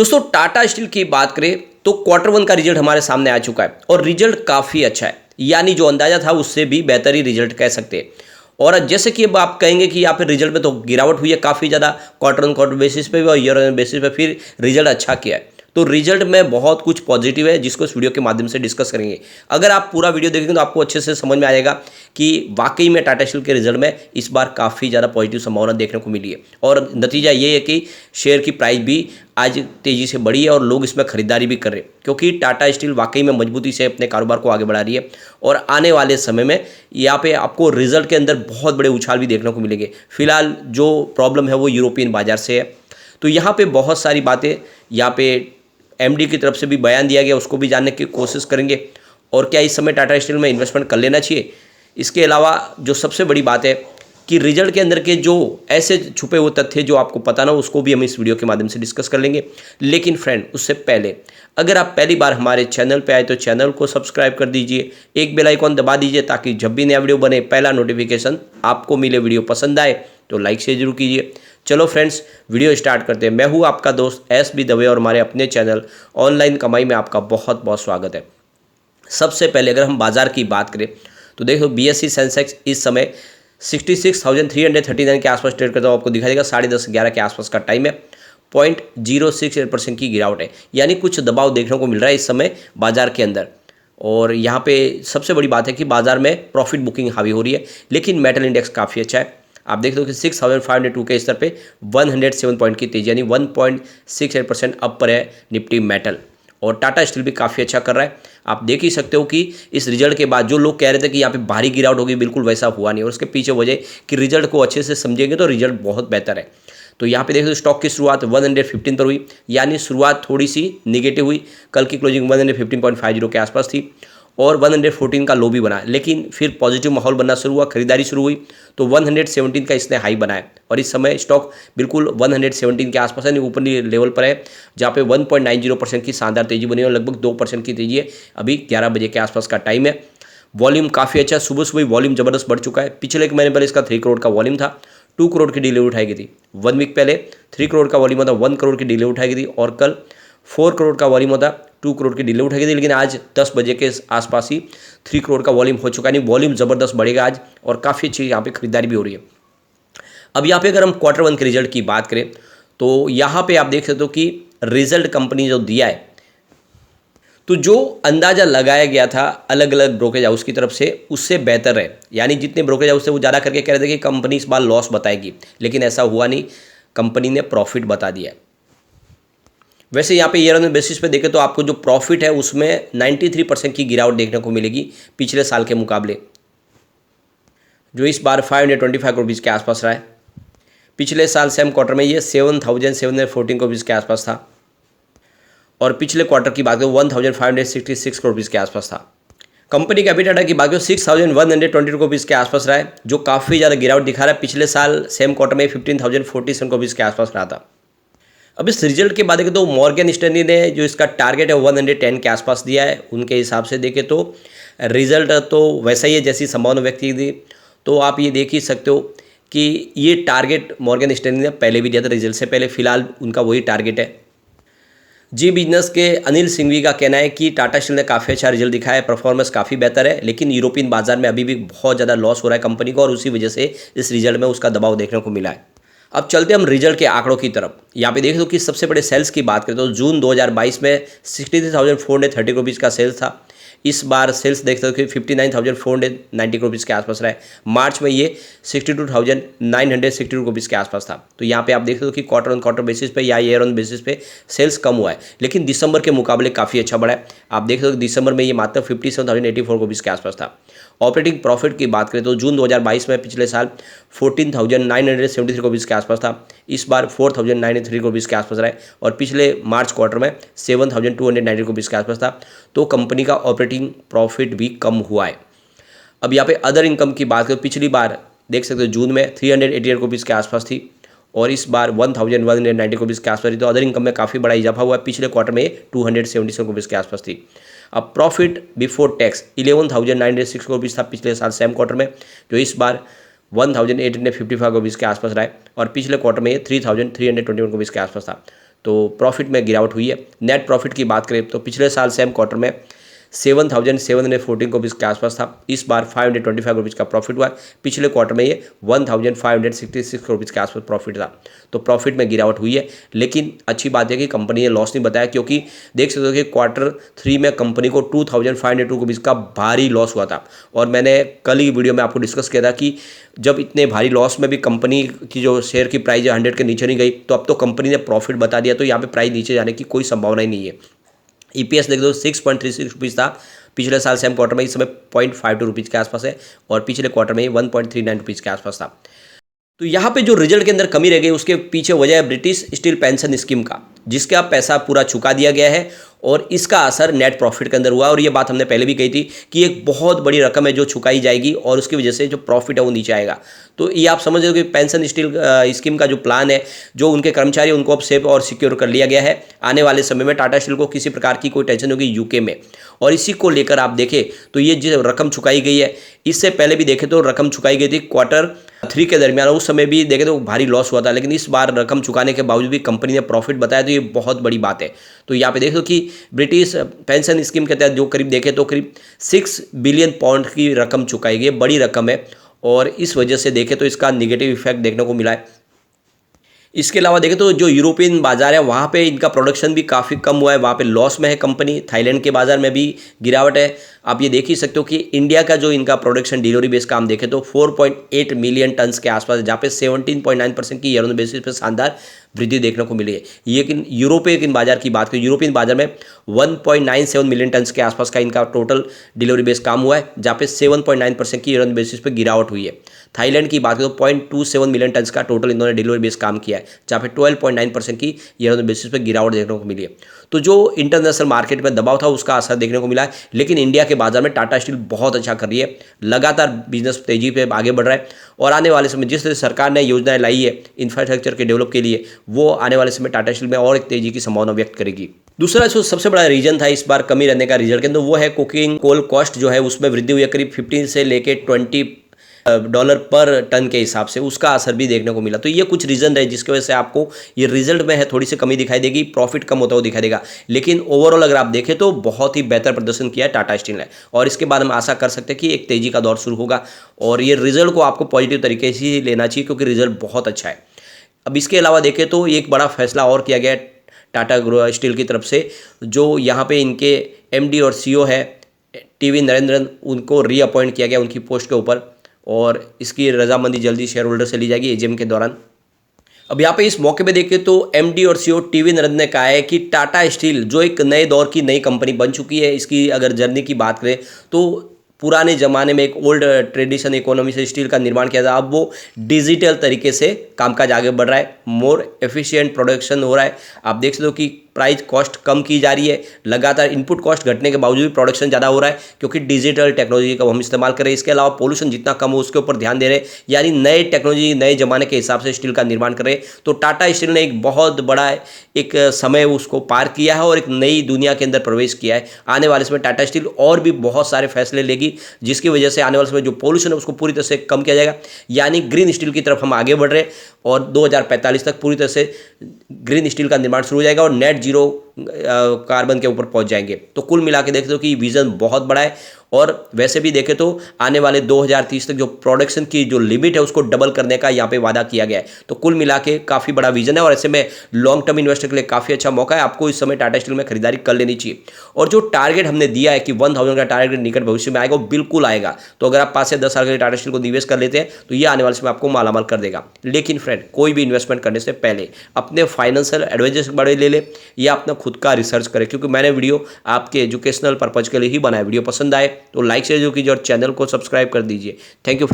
दोस्तों टाटा स्टील की बात करें तो क्वार्टर वन का रिजल्ट हमारे सामने आ चुका है और रिजल्ट काफ़ी अच्छा है, यानी जो अंदाजा था उससे भी बेहतर ही रिजल्ट कह सकते हैं। और जैसे कि अब आप कहेंगे कि यहाँ पे रिजल्ट में तो गिरावट हुई है काफ़ी ज़्यादा, क्वार्टर ऑन क्वार्टर बेसिस पे भी और ईयर ऑन बेसिस पे फिर रिजल्ट अच्छा किया है। तो रिजल्ट में बहुत कुछ पॉजिटिव है जिसको इस वीडियो के माध्यम से डिस्कस करेंगे। अगर आप पूरा वीडियो देखेंगे तो आपको अच्छे से समझ में आ जाएगा कि वाकई में टाटा स्टील के रिजल्ट में इस बार काफ़ी ज़्यादा पॉजिटिव संभावना देखने को मिली है और नतीजा ये है कि शेयर की प्राइस भी आज तेज़ी से बढ़ी है और लोग इसमें खरीदारी भी कर रहे हैं क्योंकि टाटा स्टील वाकई में मजबूती से अपने कारोबार को आगे बढ़ा रही है और आने वाले समय में यहाँ पे आपको रिजल्ट के अंदर बहुत बड़े उछाल भी देखने को मिलेंगे। फिलहाल जो प्रॉब्लम है वो यूरोपियन बाजार से है, तो यहाँ पे बहुत सारी बातें यहाँ पे एमडी की तरफ से भी बयान दिया गया, उसको भी जानने की कोशिश करेंगे और क्या इस समय टाटा स्टील में इन्वेस्टमेंट कर लेना चाहिए। इसके अलावा जो सबसे बड़ी बात है कि रिजल्ट के अंदर के जो ऐसे छुपे हुए तथ्य जो आपको पता ना, उसको भी हम इस वीडियो के माध्यम से डिस्कस कर लेंगे। लेकिन फ्रेंड, उससे पहले अगर आप पहली बार हमारे चैनल पे आए तो चैनल को सब्सक्राइब कर दीजिए, एक बेल आइकॉन दबा दीजिए ताकि जब भी नया वीडियो बने पहला नोटिफिकेशन आपको मिले। वीडियो पसंद आए तो लाइक शेयर जरूर कीजिए। चलो फ्रेंड्स, वीडियो स्टार्ट करते हैं। मैं हूँ आपका दोस्त एस बी दवे और हमारे अपने चैनल ऑनलाइन कमाई में आपका बहुत बहुत स्वागत है। सबसे पहले अगर हम बाजार की बात करें तो देखो BSE सेंसेक्स इस समय 66,339 के आसपास ट्रेड करता हुआ आपको दिखाई देगा। 10:30-11 के आसपास का टाइम है। 0.068% की गिरावट है, यानी कुछ दबाव देखने को मिल रहा है इस समय बाजार के अंदर। और यहाँ पे सबसे बड़ी बात है कि बाजार में प्रॉफिट बुकिंग हावी हो रही है, लेकिन मेटल इंडेक्स काफ़ी अच्छा है। आप देख दो कि 6502 के स्तर पे 107 पॉइंट की तेजी, यानी 1.68% अप पर है निफ्टी मेटल। और टाटा स्टील भी काफ़ी अच्छा कर रहा है। आप देख ही सकते हो कि इस रिजल्ट के बाद जो लोग कह रहे थे कि यहाँ पे भारी गिरावट होगी, बिल्कुल वैसा हुआ नहीं। और उसके पीछे वजह कि रिजल्ट को अच्छे से समझेंगे तो रिजल्ट बहुत बेहतर है। तो यहाँ पे देखो स्टॉक की शुरुआत 115 पर हुई, यानी शुरुआत थोड़ी सी निगेटिव हुई। कल की क्लोजिंग 115.50 के आसपास थी और 114 का लो भी बना, लेकिन फिर पॉजिटिव माहौल बनना शुरू हुआ, खरीदारी शुरू हुई तो 117 का इसने हाई बनाया और इस समय स्टॉक बिल्कुल 117 के आसपास है, ऊपरी लेवल पर है, जहाँ पे 1.90% की शानदार तेजी बनी और लगभग 2% की तेजी है। अभी 11 बजे के आसपास का टाइम है। वॉल्यूम काफ़ी अच्छा, सुबह सुबह वॉल्यूम ज़बरदस्त बढ़ चुका है। पिछले एक महीने पहले इसका 3 करोड़ का वॉल्यूम था, 2 करोड़ की डिलीवरी उठाई गई थी। 1 वीक पहले 3 करोड़ का वॉल्यूम था, 1 करोड़ की डिलीवरी उठाई गई थी और कल 4 करोड़ का वॉल्यूम होता, 2 करोड़ की डिलीवरी उठाई गई थी। लेकिन आज 10 बजे के आसपास ही 3 करोड़ का वॉल्यूम हो चुका है, यानी वॉल्यूम ज़बरदस्त बढ़ेगा आज और काफ़ी अच्छी यहाँ पे खरीदारी भी हो रही है। अब यहाँ पे अगर हम क्वार्टर वन के रिजल्ट की बात करें तो यहाँ पे आप देख सकते हो कि रिजल्ट कंपनी जो दिया है, तो जो अंदाज़ा लगाया गया था अलग अलग ब्रोकरेज हाउस की तरफ से उससे बेहतर है। यानी जितने ब्रोकरेज हाउस से वो ज़्यादा करके कह रहे थे कि कंपनी इस बार लॉस बताएगी, लेकिन ऐसा हुआ नहीं, कंपनी ने प्रॉफिट बता दिया। वैसे यहाँ पे ईयर ऑन बेसिस पे देखें तो आपको जो प्रॉफिट है उसमें 93% की गिरावट देखने को मिलेगी पिछले साल के मुकाबले, जो इस बार 525 करोड़ के आसपास रहा है। पिछले साल सेम क्वार्टर में ये 7,714 करोड़ के आसपास था और पिछले क्वार्टर की बात करें 1,566 करोड़ के आसपास था। कंपनी का EBITDA की बात करें 6,122 करोड़ के आसपास रहा है, जो काफ़ी ज़्यादा गिरावट दिखा रहा है। पिछले साल सेम क्वार्टर में 15,047 करोड़ के आसपास रहा था। अब इस रिजल्ट के बाद देखें तो मॉर्गन स्टैनली ने जो इसका टारगेट है 110 के आसपास दिया है। उनके हिसाब से देखें तो रिजल्ट तो वैसा ही है जैसी संभावना व्यक्त की थी। तो आप ये देख ही सकते हो कि ये टारगेट मॉर्गन स्टैनली ने पहले भी दिया था रिजल्ट से पहले, फिलहाल उनका वही टारगेट है। जी बिजनेस के अनिल सिंघवी का कहना है कि टाटा स्टील ने काफ़ी अच्छा रिजल्ट दिखाया है, परफॉर्मेंस काफ़ी बेहतर है, लेकिन यूरोपियन बाजार में अभी भी बहुत ज़्यादा लॉस हो रहा है कंपनी को और उसी वजह से इस रिजल्ट में उसका दबाव देखने को मिला है। अब चलते हम रिजल्ट के आंकड़ों की तरफ। यहाँ पे देख दो कि सबसे बड़े सेल्स की बात करें तो जून 2022 में 63,430 करोड़ का सेल्स था। इस बार सेल्स देखते हो कि 59,490 करोड़ के आसपास रहा है। मार्च में ये 62,962 करोड़ के आसपास था। तो यहाँ पे आप देख हो कि क्वार्टर ऑन क्वार्टर बेसिस पे या ईयर ऑन बेसिस पे सेल्स कम हुआ है, लेकिन दिसंबर के मुकाबले काफ़ी अच्छा बढ़ा है। आप देख सकते हो कि दिसंबर में ये मात्र 57,084 करोड़ के आसपास था। ऑपरेटिंग प्रॉफिट की बात करें तो जून 2022 में पिछले साल 14,973 करोड़ के आसपास था, इस बार 4,093 करोड़ के आसपास रहा है और पिछले मार्च क्वार्टर में 7,290 करोड़ के आसपास था। तो कंपनी का ऑपरेटिंग प्रॉफिट भी कम हुआ है। अब यहाँ पे अदर इनकम की बात करें, पिछली बार देख सकते हो जून में 388 करोड़ के आसपास थी और इस बार 1,190 करोड़ के आसपास थी। तो अदर इनकम में काफ़ी बड़ा इजाफा हुआ है। पिछले क्वार्टर में 277 करोड़ के आसपास थी। अब प्रॉफिट बिफोर टैक्स 11,906 करोड़ था पिछले साल सेम क्वार्टर में, जो इस बार 1,855 करोड़ के आसपास रहा है और पिछले क्वार्टर में 3,321 करोड़ के आसपास था। तो प्रॉफिट में गिरावट हुई है। नेट प्रॉफिट की बात करें तो पिछले साल सेम क्वार्टर में 7,714 रुपीज़ के आसपास था, इस बार 525 रुपीज़ का प्रॉफिट हुआ। पिछले क्वार्टर में ये 1,566 रुपीज़ के आसपास प्रॉफिट था, तो प्रॉफिट में गिरावट हुई है। लेकिन अच्छी बात है कि कंपनी ने लॉस नहीं बताया, क्योंकि देख सकते हो कि Q3 में कंपनी को 2,502 रुपीज़ का भारी लॉस हुआ था। और मैंने कल ही वीडियो में आपको डिस्कस किया था कि जब इतने भारी लॉस में भी कंपनी की जो शेयर की प्राइस है 100 के नीचे नहीं गई, तो अब तो कंपनी ने प्रॉफिट बता दिया, तो यहाँ पे प्राइस नीचे जाने की कोई संभावना ही नहीं है। EPS देख दो 6.36 रुपीज़ था पिछले साल सेम क्वार्टर में, इस समय 0.52 रुपीज़ के आसपास है, और पिछले क्वार्टर में 1.39 रुपीज़ के आसपास था। तो यहाँ पे जो रिजल्ट के अंदर कमी रह गई उसके पीछे वजह है ब्रिटिश स्टील पेंशन स्कीम का, जिसका पैसा पूरा चुका दिया गया है और इसका असर नेट प्रॉफिट के अंदर हुआ। और ये बात हमने पहले भी कही थी कि एक बहुत बड़ी रकम है जो चुकाई जाएगी और उसकी वजह से जो प्रॉफिट है वो नीचे आएगा। तो ये आप समझ रहे हो कि पेंशन स्टील स्कीम का जो प्लान है, जो उनके कर्मचारी उनको अब सेव और सिक्योर कर लिया गया है। आने वाले समय में टाटा स्टील को किसी प्रकार की कोई टेंशन होगी यूके में, और इसी को लेकर आप देखें तो ये जो रकम चुकाई गई है, इससे पहले भी देखें तो रकम चुकाई गई थी Q3 के दरमियान, उस समय भी देखें तो भारी लॉस हुआ था, लेकिन इस बार रकम चुकाने के बावजूद भी कंपनी ने प्रॉफिट बताया, तो ये बहुत बड़ी बात है। तो यहाँ पे देखो कि ब्रिटिश पेंशन स्कीम के तहत जो करीब देखें तो करीब 6 बिलियन पाउंड की रकम चुकाई गई, बड़ी रकम है, और इस वजह से देखें तो इसका निगेटिव इफेक्ट देखने को मिला है। इसके अलावा देखें तो जो यूरोपियन बाजार है वहाँ पे इनका प्रोडक्शन भी काफ़ी कम हुआ है, वहाँ पे लॉस में है कंपनी। थाईलैंड के बाजार में भी गिरावट है। आप ये देख ही सकते हो कि इंडिया का जो इनका प्रोडक्शन डिलीवरी बेस का हम देखें तो 4.8 मिलियन टन्स के आसपास है, जहाँ पे 17.9% की ईयर ऑन बेसिस पे शानदार वृद्धि देखने को मिली है। लेकिन यूरोपियन बाजार की बात करें, यूरोपियन बाजार में 1.97 मिलियन टन्स के आसपास का इनका टोटल डिलीवरी बेस काम हुआ है, जहाँ पे 7.9% की ईयर ऑन बेसिस पे गिरावट हुई है। थाईलैंड की बात करें तो 0.27 मिलियन टन्स का टोटल इन्होंने डिलीवरी बेस काम किया है, जहाँ पे 12.9% की ईयर ऑन बेसिस पे गिरावट देखने को मिली है। तो जो इंटरनेशनल मार्केट में दबाव था उसका असर देखने को मिला है, लेकिन इंडिया के बाजार में टाटा स्टील बहुत अच्छा कर रही है, लगातार बिजनेस तेजी पे आगे बढ़ रहा है। और आने वाले समय जिस तरह सरकार ने योजनाएं लाई है इंफ्रास्ट्रक्चर के डेवलप के लिए, वो आने वाले समय टाटा स्टील में और एक तेजी की संभावना व्यक्त करेगी। दूसरा जो सबसे बड़ा रीजन था इस बार कमी रहने का रिजल्ट के अंदर, वो है कुकिंग कोल कॉस्ट जो है उसमें वृद्धि हुई है, करीब 15 से लेके $20 पर टन के हिसाब से, उसका असर भी देखने को मिला। तो ये कुछ रीजन है जिसकी वजह से आपको ये रिजल्ट में है थोड़ी सी कमी दिखाई देगी, प्रॉफिट कम होता हुआ दिखाई देगा। लेकिन ओवरऑल अगर आप देखें तो बहुत ही बेहतर प्रदर्शन किया है टाटा स्टील ने, और इसके बाद हम आशा कर सकते हैं कि एक तेजी का दौर शुरू होगा, और ये रिजल्ट को आपको पॉजिटिव तरीके से ही लेना चाहिए क्योंकि रिजल्ट बहुत अच्छा है। अब इसके अलावा देखें तो एक बड़ा फैसला और किया गया है टाटा स्टील की तरफ से, जो यहाँ पे इनके MD और CEO है TV नरेंद्रन, उनको रीअपॉइंट किया गया उनकी पोस्ट के ऊपर, और इसकी रजामंदी जल्दी शेयर होल्डर से ली जाएगी AGM के दौरान। अब यहाँ पे इस मौके पे देखें तो MD और CEO TV नरेंद्र ने कहा है कि टाटा स्टील जो एक नए दौर की नई कंपनी बन चुकी है, इसकी अगर जर्नी की बात करें तो पुराने ज़माने में एक ओल्ड ट्रेडिशन इकोनॉमी से स्टील का निर्माण किया था, अब वो डिजिटल तरीके से कामकाज आगे बढ़ रहा है, मोर एफिशिएंट प्रोडक्शन हो रहा है। आप देख सकते हो कि प्राइस कॉस्ट कम की जा रही है, लगातार इनपुट कॉस्ट घटने के बावजूद भी प्रोडक्शन ज़्यादा हो रहा है क्योंकि डिजिटल टेक्नोलॉजी का हम इस्तेमाल करें। इसके अलावा पोल्यूशन जितना कम हो उसके ऊपर ध्यान दे रहे हैं, यानी नए टेक्नोलॉजी नए ज़माने के हिसाब से स्टील का निर्माण कर रहे हैं। तो टाटा स्टील ने एक बहुत बड़ा एक समय उसको पार किया है और एक नई दुनिया के अंदर प्रवेश किया है। आने वाले समय टाटा स्टील और भी बहुत सारे फैसले लेगी, जिसकी वजह से आने वाले समय जो पोल्यूशन है उसको पूरी तरह से कम किया जाएगा, यानी ग्रीन स्टील की तरफ हम आगे बढ़ रहे हैं, और 2045 तक पूरी तरह से ग्रीन स्टील का निर्माण शुरू हो जाएगा और नेट जीरो कार्बन के ऊपर पहुंच जाएंगे। तो कुल मिला के देखते हो कि विजन बहुत बड़ा है, और वैसे भी देखें तो आने वाले 2030 तक जो प्रोडक्शन की जो लिमिट है उसको डबल करने का यहाँ पे वादा किया गया है। तो कुल मिला के काफ़ी बड़ा विजन है, और ऐसे में लॉन्ग टर्म इन्वेस्टर के लिए काफ़ी अच्छा मौका है, आपको इस समय टाटा स्टील में खरीदारी कर लेनी चाहिए। और जो टारगेट हमने दिया है कि 1000 का टारगेट निकट भविष्य में आएगा, वो बिल्कुल आएगा। तो अगर आप 5 से 10 साल के लिए टाटा स्टील को निवेश कर लेते हैं तो ये आने वाले समय आपको मालामाल कर देगा। लेकिन फ्रेंड, कोई भी इन्वेस्टमेंट करने से पहले अपने फाइनेंशियल एडवाइजर से बड़े ले ले या अपना खुद का रिसर्च करें, क्योंकि मैंने वीडियो आपके एजुकेशनल पर्पज के लिए ही बनाया। वीडियो पसंद आए तो लाइक शेयर जो कीजिए और चैनल को सब्सक्राइब कर दीजिए। Thank you friend.